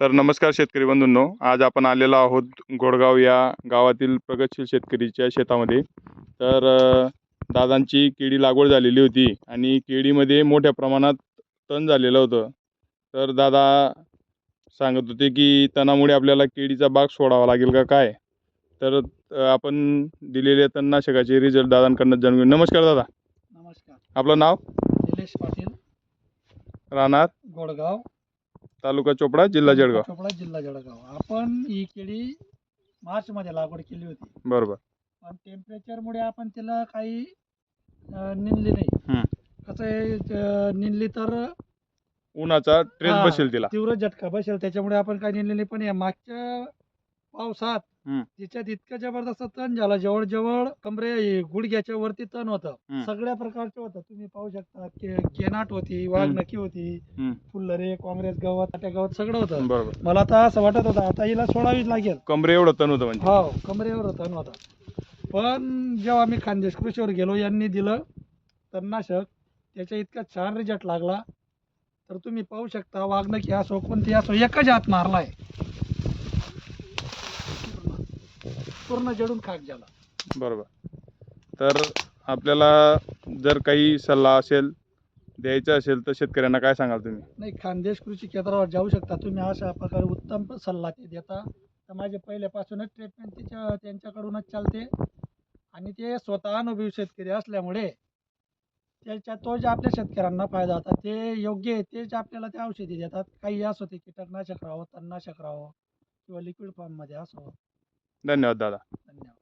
तर नमस्कार शेतकरी बंधूंनो, आज आपण आलेलो आहोत गोडगाव या गावातील प्रगतशील शेतकरीच्या शेतामध्ये. तर दादांची केळी लागवड झालेली होती आणि केळीमध्ये मोठ्या प्रमाणात तण झालेलं होतं. तर दादा सांगत होते की तणामुळे आपल्याला केळीचा बाग सोडावा लागेल का काय. तर आपण दिलेल्या तणनाशकाचे रिझल्ट दादांकडून जाणून घेऊ. नमस्कार दादा. नमस्कार. आपलं नाव? निलेश पाटील, राहणार गोडगाव, तालुका चोपडा, जिल्हा जळगाव. चोपडा, जिल्हा जळगाव. आपण ही केळी मार्चमध्ये लागवड केली होती, बरोबर. पण टेम्परेचरमुळे आपण तिला काही निंदली नाही. कसं आहे, निंदली तर उन्हाचा ट्रेस हा, बसेल तिला. तीव्र झटका बसेल, त्याच्यामुळे आपण काही निंदली नाही. पण या मागच्या पावसात तिच्यात इतकं जबरदस्त तण झालं, जवळजवळ गुडघ्याच्या वरती तण होतं. सगळ्या प्रकारचं होतं. तुम्ही पाहू शकता, केनाट होती, वाघनखी होती, फुल्लरे, काँग्रेस गवत, त्या गवत सगळं होतं. बरोबर. मला तर असं वाटत होतं आता हिला सोडावीच लागेल. कमरे एवढं तण होतं म्हणजे. हो, कमरेवर तण होता. पण जेव्हा मी खानदेश कृषीवर गेलो, यांनी दिलं तणनाशक, त्याच्या इतका छान रिझल्ट लागला. तर तुम्ही पाहू शकता, वाघनखी असो कोणती असो, एकच हात मारलाय, पूर्ण जडून खाक झाला. बरोबर. तर आपल्याला जर काही सल्ला असेल द्यायचा असेल तर शेतकऱ्यांना काय सांगाल तुम्ही? नाही, खानदेश कृषी केंद्रावर जाऊ शकता तुम्ही. अशा प्रकारे उत्तम सल्ला ते देता. तर माझे पहिल्यापासूनच ट्रीटमेंट त्यांच्याकडूनच चालते आणि ते स्वतः अनुभवी शेतकरी असल्यामुळे त्याच्या तो जे आपल्या शेतकऱ्यांना फायदा होता ते योग्य आहे, तेच आपल्याला ते औषधी देतात. काही असो, ते कीटकनाशक राहो, तणनाशक राहो किंवा लिक्विड फॉर्ममध्ये असो. धन्यवाद दादा. धन्यवाद.